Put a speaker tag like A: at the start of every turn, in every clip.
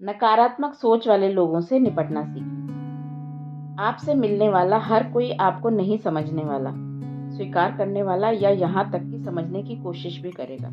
A: नकारात्मक सोच वाले लोगों से निपटना सीखें। आपसे मिलने वाला हर कोई आपको नहीं समझने वाला, स्वीकार करने वाला या यहाँ तक कि समझने की कोशिश भी करेगा।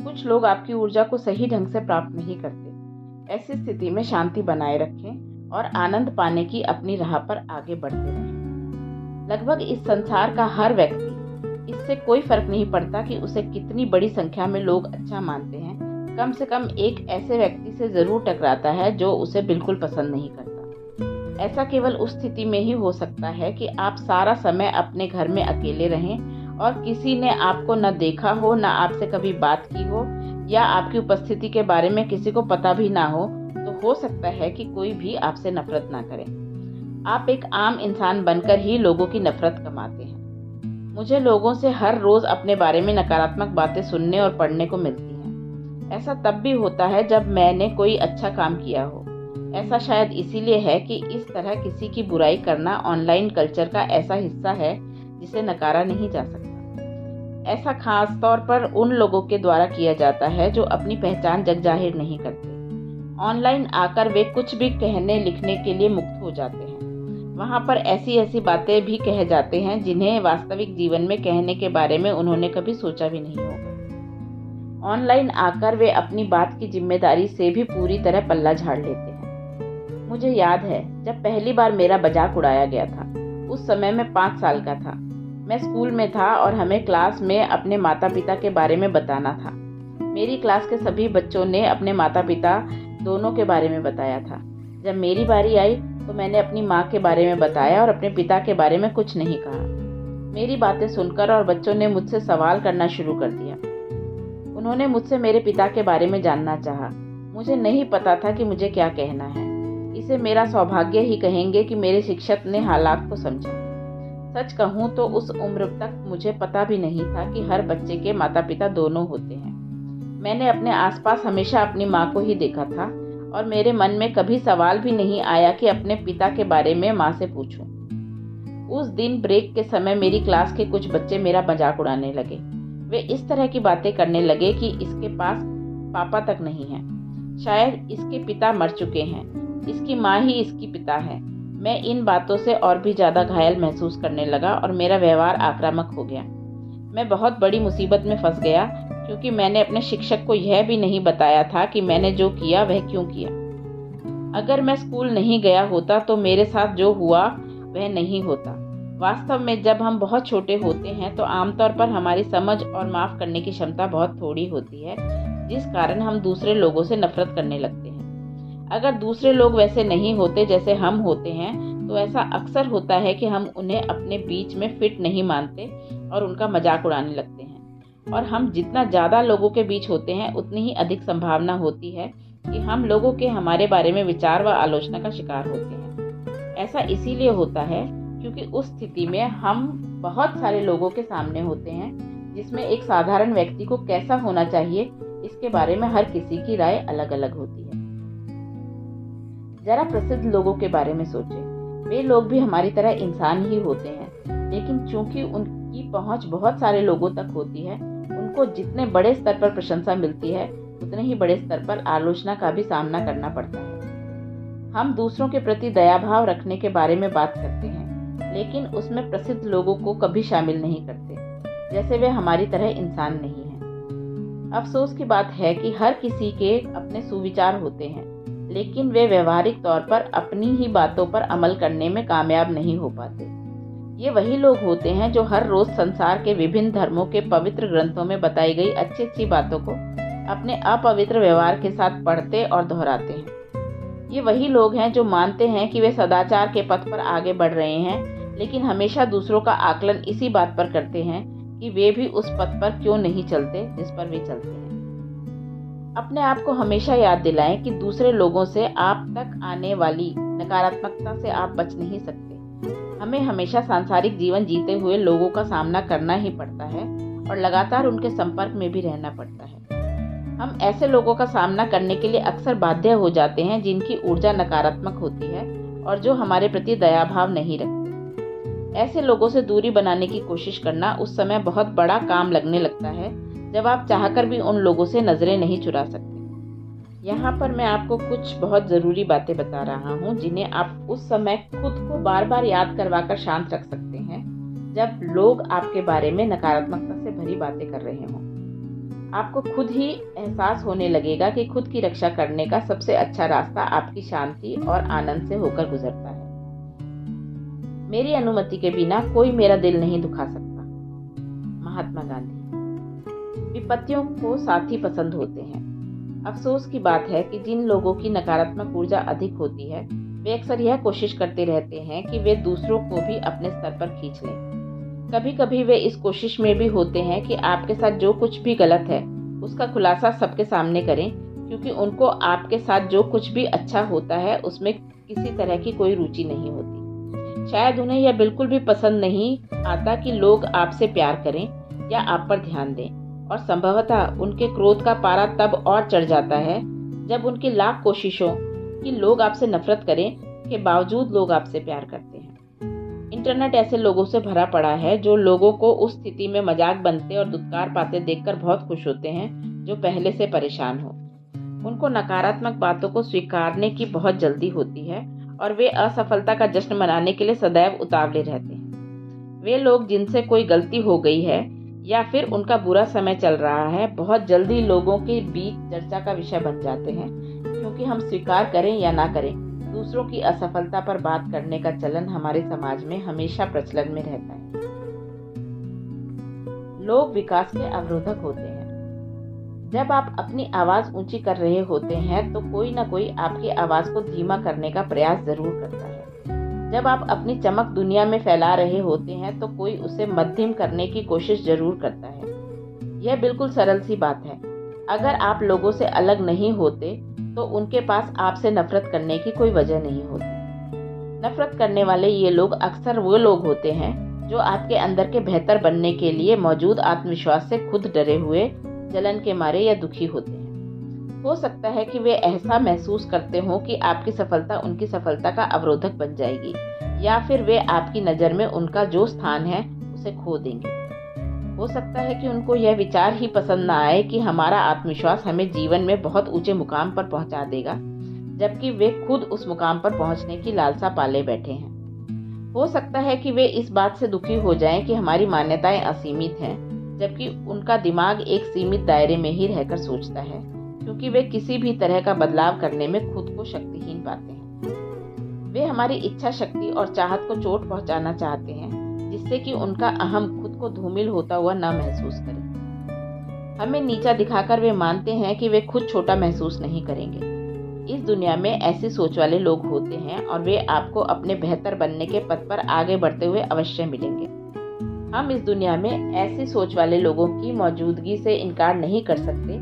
A: कुछ लोग आपकी ऊर्जा को सही ढंग से प्राप्त नहीं करते। ऐसी स्थिति में शांति बनाए रखें और आनंद पाने की अपनी राह पर आगे बढ़ते रहें। लगभग इस संसार का हर व्यक्ति, इससे कोई फर्क नहीं पड़ता कि उसे कितनी बड़ी संख्या में लोग अच्छा मानते हैं, कम से कम एक ऐसे व्यक्ति से जरूर टकराता है जो उसे बिल्कुल पसंद नहीं करता। ऐसा केवल उस स्थिति में ही हो सकता है कि आप सारा समय अपने घर में अकेले रहें और किसी ने आपको न देखा हो, न आपसे कभी बात की हो, या आपकी उपस्थिति के बारे में किसी को पता भी ना हो, तो हो सकता है कि कोई भी आपसे नफरत ना करे। आप एक आम इंसान बनकर ही लोगों की नफरत कमाते हैं। मुझे लोगों से हर रोज अपने बारे में नकारात्मक बातें सुनने और पढ़ने को मिलती हैं। ऐसा तब भी होता है जब मैंने कोई अच्छा काम किया हो। ऐसा शायद इसीलिए है कि इस तरह किसी की बुराई करना ऑनलाइन कल्चर का ऐसा हिस्सा है जिसे नकारा नहीं जा सकता। ऐसा खास तौर पर उन लोगों के द्वारा किया जाता है जो अपनी पहचान जग जाहिर नहीं करते। ऑनलाइन आकर वे कुछ भी कहने लिखने के लिए मुक्त हो जाते हैं। वहाँ पर ऐसी ऐसी बातें भी कह जाते हैं जिन्हें वास्तविक जीवन में कहने के बारे में उन्होंने कभी सोचा भी नहीं होगा। ऑनलाइन आकर वे अपनी बात की जिम्मेदारी से भी पूरी तरह पल्ला झाड़ लेते हैं। मुझे याद है जब पहली बार मेरा मजाक उड़ाया गया था। उस समय मैं 5 साल का था। मैं स्कूल में था और हमें क्लास में अपने माता पिता के बारे में बताना था। मेरी क्लास के सभी बच्चों ने अपने माता पिता दोनों के बारे में बताया था। जब मेरी बारी आई तो मैंने अपनी माँ के बारे में बताया और अपने पिता के बारे में कुछ नहीं कहा। मेरी बातें सुनकर और बच्चों ने मुझसे सवाल करना शुरू कर दिया। उन्होंने मुझसे मेरे पिता के बारे में जानना चाहा। मुझे नहीं पता था कि मुझे क्या कहना है। इसे मेरा सौभाग्य ही कहेंगे कि मेरे शिक्षक ने हालात को समझा। सच कहूँ तो उस उम्र तक मुझे पता भी नहीं था कि हर बच्चे के माता पिता दोनों होते हैं। मैंने अपने आसपास हमेशा अपनी माँ को ही देखा था और मेरे मन में कभी सवाल भी नहीं आया कि अपने पिता के बारे में माँ से पूछूं। उस दिन ब्रेक के समय मेरी क्लास के कुछ बच्चे मेरा मजाक उड़ाने लगे। वे इस तरह की बातें करने लगे कि इसके पास पापा तक नहीं है, शायद इसके पिता मर चुके हैं, इसकी माँ ही इसकी पिता है। मैं इन बातों से और भी ज़्यादा घायल महसूस करने लगा और मेरा व्यवहार आक्रामक हो गया। मैं बहुत बड़ी मुसीबत में फंस गया क्योंकि मैंने अपने शिक्षक को यह भी नहीं बताया था कि मैंने जो किया वह क्यों किया। अगर मैं स्कूल नहीं गया होता तो मेरे साथ जो हुआ वह नहीं होता। वास्तव में जब हम बहुत छोटे होते हैं तो आमतौर पर हमारी समझ और माफ़ करने की क्षमता बहुत थोड़ी होती है, जिस कारण हम दूसरे लोगों से नफरत करने लगते हैं। अगर दूसरे लोग वैसे नहीं होते जैसे हम होते हैं तो ऐसा अक्सर होता है कि हम उन्हें अपने बीच में फिट नहीं मानते और उनका मजाक उड़ाने लगते हैं। और हम जितना ज़्यादा लोगों के बीच होते हैं उतनी ही अधिक संभावना होती है कि हम लोगों के हमारे बारे में विचार व आलोचना का शिकार होते हैं। ऐसा इसीलिए होता है क्योंकि उस स्थिति में हम बहुत सारे लोगों के सामने होते हैं, जिसमें एक साधारण व्यक्ति को कैसा होना चाहिए इसके बारे में हर किसी की राय अलग अलग होती है। जरा प्रसिद्ध लोगों के बारे में सोचें। वे लोग भी हमारी तरह इंसान ही होते हैं, लेकिन चूंकि उनकी पहुंच बहुत सारे लोगों तक होती है, उनको जितने बड़े स्तर पर प्रशंसा मिलती है उतने ही बड़े स्तर पर आलोचना का भी सामना करना पड़ता है। हम दूसरों के प्रति दयाभाव रखने के बारे में बात करते हैं, लेकिन उसमें प्रसिद्ध लोगों को कभी शामिल नहीं करते, जैसे वे हमारी तरह इंसान नहीं हैं। अफसोस की बात है कि हर किसी के अपने सुविचार होते हैं, लेकिन वे व्यवहारिक तौर पर अपनी ही बातों पर अमल करने में कामयाब नहीं हो पाते। ये वही लोग होते हैं जो हर रोज संसार के विभिन्न धर्मों के पवित्र ग्रंथों में बताई गई अच्छी अच्छी बातों को अपने अपवित्र व्यवहार के साथ पढ़ते और दोहराते हैं। ये वही लोग हैं जो मानते हैं कि वे सदाचार के पथ पर आगे बढ़ रहे हैं, लेकिन हमेशा दूसरों का आकलन इसी बात पर करते हैं कि वे भी उस पथ पर क्यों नहीं चलते जिस पर वे चलते हैं। अपने आप को हमेशा याद दिलाएं कि दूसरे लोगों से आप तक आने वाली नकारात्मकता से आप बच नहीं सकते। हमें हमेशा सांसारिक जीवन जीते हुए लोगों का सामना करना ही पड़ता है और लगातार उनके संपर्क में भी रहना पड़ता है। हम ऐसे लोगों का सामना करने के लिए अक्सर बाध्य हो जाते हैं जिनकी ऊर्जा नकारात्मक होती है और जो हमारे प्रति दयाभाव नहीं रखते। ऐसे लोगों से दूरी बनाने की कोशिश करना उस समय बहुत बड़ा काम लगने लगता है जब आप चाहकर भी उन लोगों से नजरें नहीं चुरा सकते। यहाँ पर मैं आपको कुछ बहुत ज़रूरी बातें बता रहा हूँ जिन्हें आप उस समय खुद को बार बार याद करवाकर शांत रख सकते हैं जब लोग आपके बारे में नकारात्मकता से भरी बातें कर रहे हों। आपको खुद ही एहसास होने लगेगा कि खुद की रक्षा करने का सबसे अच्छा रास्ता आपकी शांति और आनंद से होकर गुजरता है। मेरी अनुमति के बिना कोई मेरा दिल नहीं दुखा सकता। महात्मा गांधी। विपत्तियों को साथी पसंद होते हैं। अफसोस की बात है कि जिन लोगों की नकारात्मक ऊर्जा अधिक होती है वे अक्सर यह कोशिश करते रहते हैं कि वे दूसरों को भी अपने स्तर पर खींच लें। कभी कभी वे इस कोशिश में भी होते हैं कि आपके साथ जो कुछ भी गलत है उसका खुलासा सबके सामने करें, क्योंकि उनको आपके साथ जो कुछ भी अच्छा होता है उसमें किसी तरह की कोई रुचि नहीं होती। शायद उन्हें यह बिल्कुल भी पसंद नहीं आता कि लोग आपसे प्यार करें या आप पर ध्यान दें, और संभवतः उनके क्रोध का पारा तब और चढ़ जाता है जब उनकी लाख कोशिशों कि लोग आपसे नफरत करें के बावजूद लोग आपसे प्यार करते हैं। इंटरनेट ऐसे लोगों से भरा पड़ा है जो लोगों को उस स्थिति में मजाक बनते और दुत्कार पाते देखकर बहुत खुश होते हैं जो पहले से परेशान हो। उनको नकारात्मक बातों को स्वीकारने की बहुत जल्दी होती है और वे असफलता का जश्न मनाने के लिए सदैव उतावले रहते हैं। वे लोग जिनसे कोई गलती हो गई है या फिर उनका बुरा समय चल रहा है बहुत जल्दी लोगों के बीच चर्चा का विषय बन जाते हैं, क्योंकि हम स्वीकार करें या ना करें दूसरों की असफलता पर बात करने का चलन हमारे समाज में हमेशा प्रचलन में रहता है। लोग विकास के अवरोधक होते हैं। जब आप अपनी आवाज ऊंची कर रहे होते हैं तो कोई ना कोई आपकी आवाज को धीमा करने का प्रयास जरूर करता है। जब आप अपनी चमक दुनिया में फैला रहे होते हैं तो कोई उसे मध्यम करने की कोशिश जरूर करता है। यह बिल्कुल सरल सी बात है। अगर आप लोगों से अलग नहीं होते तो उनके पास आपसे नफरत करने की कोई वजह नहीं होती। नफरत करने वाले ये लोग अक्सर वो लोग होते हैं जो आपके अंदर के बेहतर बनने के लिए मौजूद आत्मविश्वास से खुद डरे हुए, जलन के मारे या दुखी होते हैं। हो सकता है कि वे ऐसा महसूस करते हो कि आपकी सफलता उनकी सफलता का अवरोधक बन जाएगी, या फिर वे आपकी नज़र में उनका जो स्थान है उसे खो देंगे। हो सकता है कि उनको यह विचार ही पसंद ना आए कि हमारा आत्मविश्वास हमें जीवन में बहुत ऊंचे मुकाम पर पहुंचा देगा, जबकि वे खुद उस मुकाम पर पहुंचने की लालसा पाले बैठे हैं। हो सकता है कि वे इस बात से दुखी हो जाएं कि हमारी मान्यताएं असीमित हैं, जबकि उनका दिमाग एक सीमित दायरे में ही रहकर सोचता है, क्योंकि वे किसी भी तरह का बदलाव करने में खुद को शक्तिहीन पाते हैं। वे हमारी इच्छा शक्ति और चाहत को चोट पहुंचाना चाहते हैं, जिससे कि उनका अहम खुद को धूमिल होता हुआ ना महसूस करे। हमें नीचा दिखाकर वे मानते हैं कि वे खुद छोटा महसूस नहीं करेंगे। इस दुनिया में ऐसी सोच वाले लोग होते हैं और वे आपको अपने बेहतर बनने के पथ पर आगे बढ़ते हुए अवश्य मिलेंगे। हम इस दुनिया में ऐसी सोच वाले लोगों की मौजूदगी से इनकार नहीं कर सकते,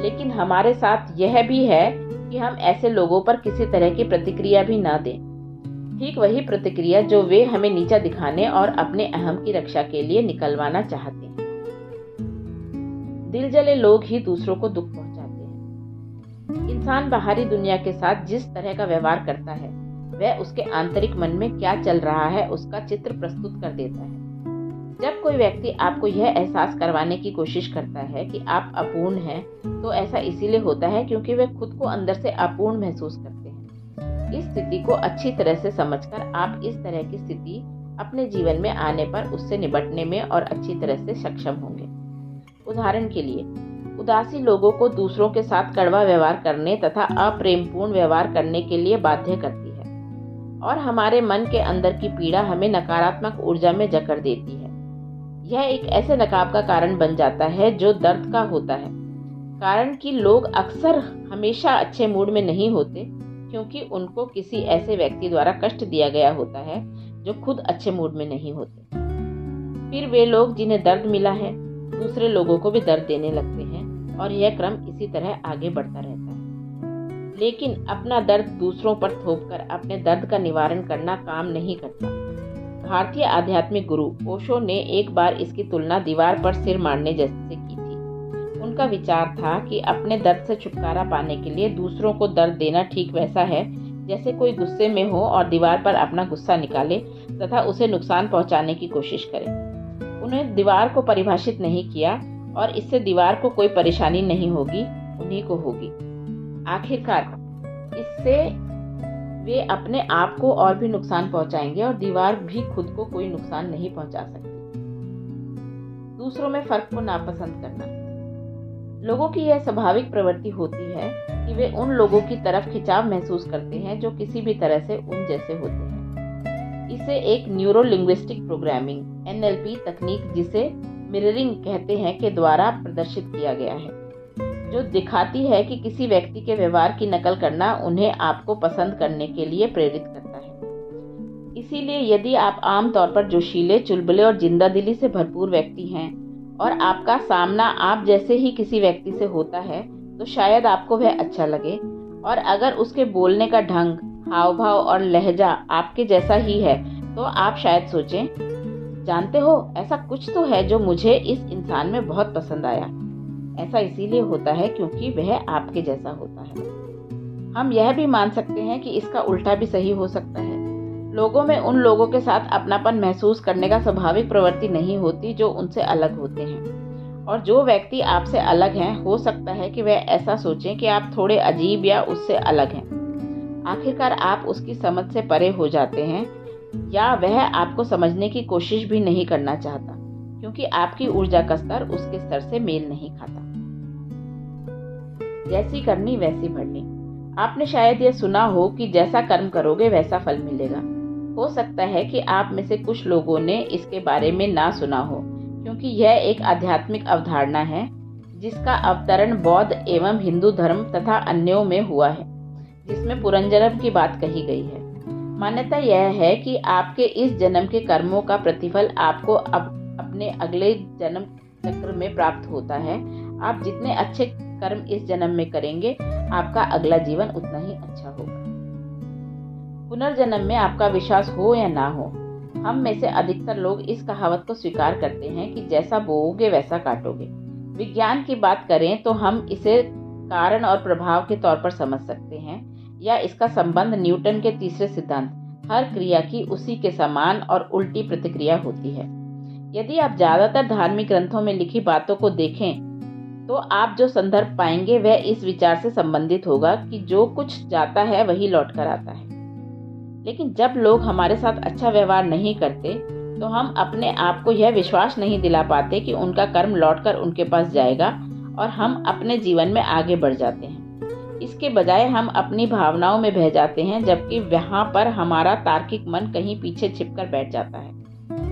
A: लेकिन हमारे साथ यह भी है कि हम ऐसे लोगों पर किसी तरह की प्रतिक्रिया भी ना दें। ठीक वही प्रतिक्रिया जो वे हमें नीचा दिखाने और अपने अहम की रक्षा के लिए निकलवाना चाहते हैं। दिल जले लोग ही दूसरों को दुख पहुंचाते हैं। इंसान बाहरी दुनिया के साथ जिस तरह का व्यवहार करता है वह उसके आंतरिक मन में क्या चल रहा है उसका चित्र प्रस्तुत कर देता है। जब कोई व्यक्ति आपको यह एहसास करवाने की कोशिश करता है कि आप अपूर्ण हैं, तो ऐसा इसीलिए होता है क्योंकि वे खुद को अंदर से अपूर्ण महसूस करते हैं। इस स्थिति को अच्छी तरह से समझकर आप इस तरह की स्थिति अपने जीवन में आने पर उससे निपटने में और अच्छी तरह से सक्षम होंगे। उदाहरण के लिए, उदासी लोगों को दूसरों के साथ कड़वा व्यवहार करने तथा अप्रेमपूर्ण व्यवहार करने के लिए बाध्य करती है, और हमारे मन के अंदर की पीड़ा हमें नकारात्मक ऊर्जा में जकड़ देती है। यह एक ऐसे नकाब का कारण बन जाता है जो दर्द का होता है, कारण कि लोग अक्सर हमेशा अच्छे मूड में नहीं होते, क्योंकि उनको किसी ऐसे व्यक्ति द्वारा कष्ट दिया गया होता है जो खुद अच्छे मूड में नहीं होते। फिर वे लोग जिन्हें दर्द मिला है दूसरे लोगों को भी दर्द देने लगते हैं, और यह क्रम इसी तरह आगे बढ़ता रहता है। लेकिन अपना दर्द दूसरों पर थोपकर अपने दर्द का निवारण करना काम नहीं करता। भारतीय आध्यात्मिक गुरु ओशो ने एक बार इसकी तुलना दीवार पर सिर मारने जैसे की थी। उनका विचार था कि अपने दर्द से छुटकारा पाने के लिए दूसरों को दर्द देना ठीक वैसा है जैसे कोई गुस्से में हो और दीवार पर अपना गुस्सा निकाले तथा उसे नुकसान पहुंचाने की कोशिश करे। उन्हें दीवार को परिभाषित नहीं किया और इससे दीवार को कोई परेशानी नहीं होगी, उन्हीं को होगी। आखिरकार इससे वे अपने आप को और भी नुकसान पहुंचाएंगे और दीवार भी खुद को कोई नुकसान नहीं पहुंचा सकती। दूसरों में फर्क को नापसंद करना। लोगों की यह स्वाभाविक प्रवृत्ति होती है कि वे उन लोगों की तरफ खिंचाव महसूस करते हैं जो किसी भी तरह से उन जैसे होते हैं। इसे एक न्यूरो लिंग्विस्टिक प्रोग्रामिंग NLP तकनीक, जिसे मिररिंग कहते हैं, के द्वारा प्रदर्शित किया गया है, जो दिखाती है कि किसी व्यक्ति के व्यवहार की नकल करना उन्हें आपको पसंद करने के लिए प्रेरित करता है। इसीलिए यदि आप आमतौर पर जोशीले, चुलबुले और जिंदादिली से भरपूर व्यक्ति हैं और आपका सामना आप जैसे ही किसी व्यक्ति से होता है, तो शायद आपको वह अच्छा लगे। और अगर उसके बोलने का ढंग, हाव भाव और लहजा आपके जैसा ही है, तो आप शायद सोचें, जानते हो, ऐसा कुछ तो है जो मुझे इस इंसान में बहुत पसंद आया। ऐसा इसीलिए होता है क्योंकि वह आपके जैसा होता है। हम यह भी मान सकते हैं कि इसका उल्टा भी सही हो सकता है। लोगों में उन लोगों के साथ अपनापन महसूस करने का स्वाभाविक प्रवृत्ति नहीं होती जो उनसे अलग होते हैं। और जो व्यक्ति आपसे अलग हैं, हो सकता है कि वह ऐसा सोचें कि आप थोड़े अजीब या उससे अलग हैं। आखिरकार आप उसकी समझ से परे हो जाते हैं, या वह आपको समझने की कोशिश भी नहीं करना चाहता, क्योंकि आपकी ऊर्जा का स्तर उसके स्तर से मेल नहीं खाता। जैसी करनी वैसी भरनी। आपने शायद यह सुना हो कि जैसा कर्म करोगे वैसा फल मिलेगा। हो सकता है कि आप में से कुछ लोगों ने इसके बारे में ना सुना हो, क्योंकि यह एक आध्यात्मिक अवधारणा है जिसका अवतरण बौद्ध एवं हिंदू धर्म तथा अन्यों में हुआ है, जिसमें पुनर्जन्म की बात कही गई है। मान्यता यह है कि आपके इस जन्म के कर्मों का प्रतिफल आपको अपने अगले जन्म चक्र में प्राप्त होता है। आप जितने अच्छे कर्म इस जन्म में करेंगे, आपका अगला जीवन उतना ही अच्छा होगा। पुनर्जन्म में आपका विश्वास हो या ना हो, हम में से अधिकतर लोग इस कहावत को स्वीकार करते हैं कि जैसा बोओगे वैसा काटोगे। विज्ञान की बात करें तो हम इसे कारण और प्रभाव के तौर पर समझ सकते हैं, या इसका संबंध न्यूटन के तीसरे सिद्धांत, हर क्रिया की उसी के समान और उल्टी प्रतिक्रिया होती है। यदि आप ज्यादातर धार्मिक ग्रंथों में लिखी बातों को देखें, तो आप जो संदर्भ पाएंगे वह इस विचार से संबंधित होगा कि जो कुछ जाता है वही लौट कर आता है। लेकिन जब लोग हमारे साथ अच्छा व्यवहार नहीं करते, तो हम अपने आप को यह विश्वास नहीं दिला पाते कि उनका कर्म लौटकर उनके पास जाएगा, और हम अपने जीवन में आगे बढ़ जाते हैं। इसके बजाय हम अपनी भावनाओं में बह जाते हैं, जबकि वहाँ पर हमारा तार्किक मन कहीं पीछे छिपकर बैठ जाता है।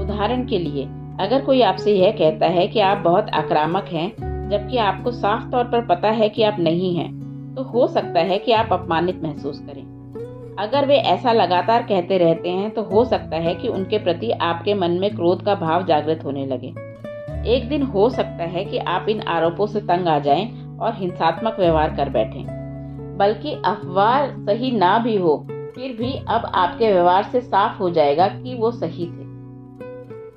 A: उदाहरण के लिए, अगर कोई आपसे यह कहता है कि आप बहुत आक्रामक हैं, जबकि आपको साफ तौर पर पता है कि आप नहीं हैं, तो हो सकता है कि आप अपमानित महसूस करें। अगर वे ऐसा लगातार कहते रहते हैं, तो हो सकता है कि उनके प्रति आपके मन में क्रोध का भाव जागृत होने लगे। एक दिन हो सकता है कि आप इन आरोपों से तंग आ जाएं और हिंसात्मक व्यवहार कर बैठें। बल्कि अफवाह सही ना भी हो, फिर भी अब आपके व्यवहार से साफ हो जाएगा कि वो सही थे।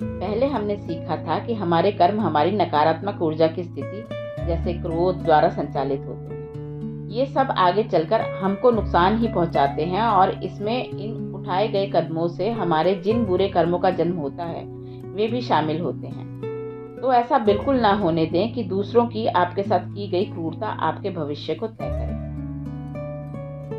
A: पहले हमने सीखा था कि हमारे कर्म हमारी नकारात्मक ऊर्जा की स्थिति, जैसे क्रोध, द्वारा संचालित होते हैं। ये सब आगे चलकर हमको नुकसान ही पहुंचाते हैं, और इसमें इन उठाए गए कदमों से हमारे जिन बुरे कर्मों का जन्म होता है वे भी शामिल होते हैं। तो ऐसा बिल्कुल ना होने दें कि दूसरों की आपके साथ की गई क्रूरता आपके भविष्य को तय करे।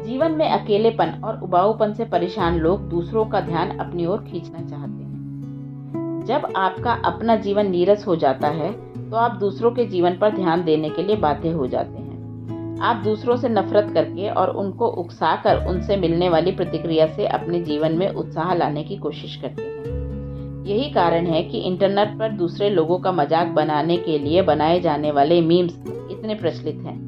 A: जीवन में अकेलेपन और उबाऊपन से परेशान लोग दूसरों का ध्यान अपनी ओर खींचना चाहते हैं। जब आपका अपना जीवन नीरस हो जाता है, तो आप दूसरों के जीवन पर ध्यान देने के लिए बाध्य हो जाते हैं। आप दूसरों से नफरत करके और उनको उकसाकर उनसे मिलने वाली प्रतिक्रिया से अपने जीवन में उत्साह लाने की कोशिश करते हैं। यही कारण है कि इंटरनेट पर दूसरे लोगों का मजाक बनाने के लिए बनाए जाने वाले मीम्स इतने प्रचलित हैं।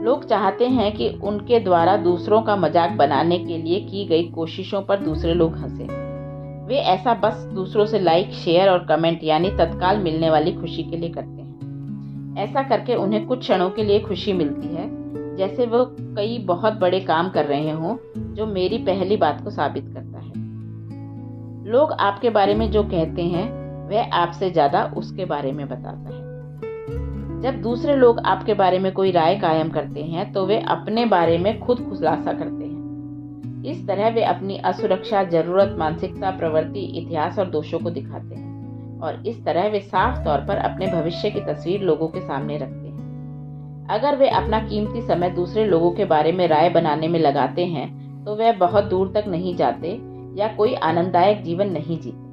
A: लोग चाहते हैं कि उनके द्वारा दूसरों का मजाक बनाने के लिए की गई कोशिशों पर दूसरे लोग हंसें। वे ऐसा बस दूसरों से लाइक, शेयर और कमेंट, यानी तत्काल मिलने वाली खुशी के लिए करते हैं। ऐसा करके उन्हें कुछ क्षणों के लिए खुशी मिलती है, जैसे वो कई बहुत बड़े काम कर रहे हों, जो मेरी पहली बात को साबित करता है। लोग आपके बारे में जो कहते हैं, वह आपसे ज्यादा उसके बारे में बताता है। जब दूसरे लोग आपके बारे में कोई राय कायम करते हैं, तो वे अपने बारे में खुद खुलासा करते हैं। इस तरह वे अपनी असुरक्षा, जरूरत, मानसिकता, प्रवृत्ति, इतिहास और दोषों को दिखाते हैं, और इस तरह वे साफ तौर पर अपने भविष्य की तस्वीर लोगों के सामने रखते हैं। अगर वे अपना कीमती समय दूसरे लोगों के बारे में राय बनाने में लगाते हैं तो वे बहुत दूर तक नहीं जाते या कोई आनंददायक जीवन नहीं जीते।